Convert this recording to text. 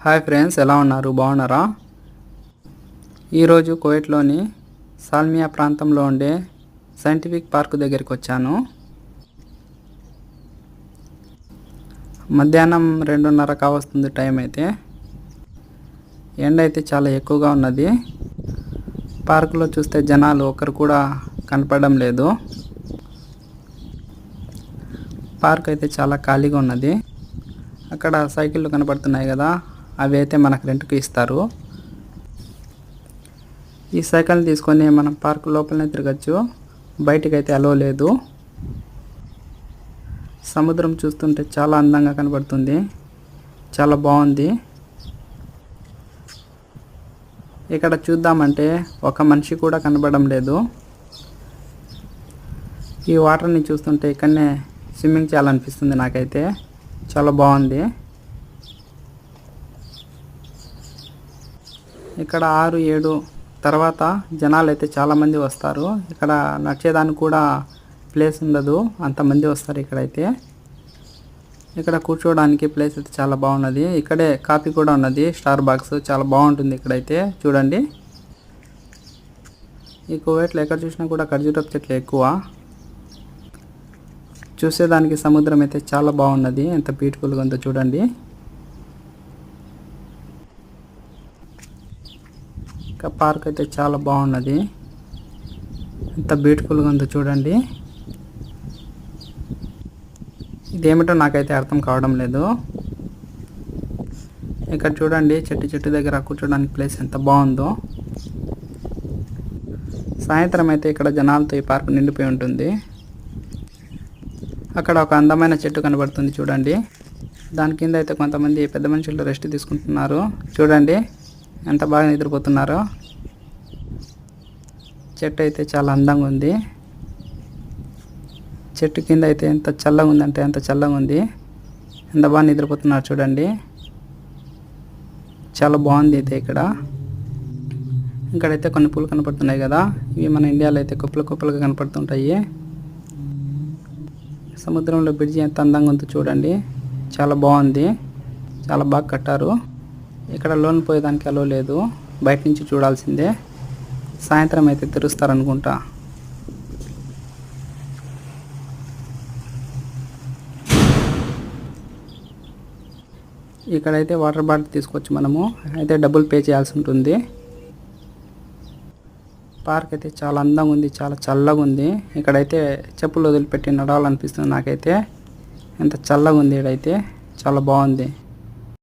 Hi friends, ఎలా ఉన్నారు? బాగున్నారా? ఈరోజు కువైట్లోని సాల్మియా ప్రాంతంలో ఉండే సైంటిఫిక్ పార్క్ దగ్గరికి వచ్చాను. మధ్యాహ్నం 2:30 కావస్తుంది టైం అయితే. ఎండ అయితే చాలా ఎక్కువగా ఉన్నది. పార్కులో చూస్తే జనాలు ఒకరు కూడా కనపడడం లేదు. పార్క్ అయితే చాలా ఖాళీగా ఉన్నది. అక్కడ సైకిళ్ళు కనపడుతున్నాయి కదా, అవి అయితే మనకు రెంట్కి ఇస్తారు. ఈ సైకిల్ తీసుకొని మనం పార్క్ లోపలనే తిరగచ్చు, బయటికి అయితే అలో లేదు. సముద్రం చూస్తుంటే చాలా అందంగా కనబడుతుంది, చాలా బాగుంది. ఇక్కడ చూద్దామంటే ఒక మనిషి కూడా కనబడడం లేదు. ఈ వాటర్ని చూస్తుంటే ఇక్కడనే స్విమ్మింగ్ చేయాలనిపిస్తుంది నాకైతే. చాలా బాగుంది. ఇక్కడ 6-7 తర్వాత జనాలు అయితే చాలామంది వస్తారు. ఇక్కడ నడిచేదానికి కూడా ప్లేస్ ఉండదు, అంతమంది వస్తారు ఇక్కడైతే. ఇక్కడ కూర్చోవడానికి ప్లేస్ అయితే చాలా బాగున్నది. ఇక్కడే కాఫీ కూడా ఉన్నది, స్టార్ బాక్స్. చాలా బాగుంటుంది ఇక్కడైతే. చూడండి, ఈ కువైట్లో ఎక్కడ చూసినా కూడా ఖర్జూరపు చెట్లు ఎక్కువ. చూసేదానికి సముద్రం అయితే చాలా బాగున్నది, ఎంత బ్యూటిఫుల్గా ఉందో చూడండి. ఇంకా పార్క్ అయితే చాలా బాగున్నది, ఎంత బ్యూటిఫుల్గా ఉందో చూడండి. ఇదేమిటో నాకైతే అర్థం కావడం లేదు. ఇక్కడ చూడండి, చెట్టు దగ్గర కూర్చోడానికి ప్లేస్ ఎంత బాగుందో. సాయంత్రం అయితే ఇక్కడ జనాలతో ఈ పార్క్ నిండిపోయి ఉంటుంది. అక్కడ ఒక అందమైన చెట్టు కనబడుతుంది చూడండి. దాని కింద అయితే కొంతమంది పెద్ద మనుషులు రెస్ట్ తీసుకుంటున్నారు. చూడండి ఎంత బాగా నిద్రపోతున్నారో. చెట్టు అయితే చాలా అందంగా ఉంది. చెట్టు కింద అయితే ఎంత చల్లగా ఉందంటే ఎంత చల్లగా ఉంది. ఎంత బాగా నిద్రపోతున్నారు చూడండి. చాలా బాగుంది అయితే ఇక్కడ. ఇక్కడైతే కొన్ని పూలు కనపడుతున్నాయి కదా, ఇవి మన ఇండియాలో అయితే కుప్పలుగా కనపడుతుంటాయి. సముద్రంలో బ్రిడ్జి ఎంత అందంగా ఉందో చూడండి. చాలా బాగుంది, చాలా బాగా కట్టారు. ఇక్కడ లోన్ పోయేదానికి అలో లేదు, బయట నుంచి చూడాల్సిందే. సాయంత్రం అయితే తెరుస్తారనుకుంటా. ఇక్కడైతే వాటర్ బాటిల్ తీసుకోవచ్చు మనము, అయితే డబ్బులు పే చేయాల్సి ఉంటుంది. పార్క్ అయితే చాలా అందంగా ఉంది, చాలా చల్లగా ఉంది. ఇక్కడైతే చెప్పులు వదిలిపెట్టి నడవాలనిపిస్తుంది నాకైతే. ఎంత చల్లగా ఉంది ఇక్కడైతే, చాలా బాగుంది.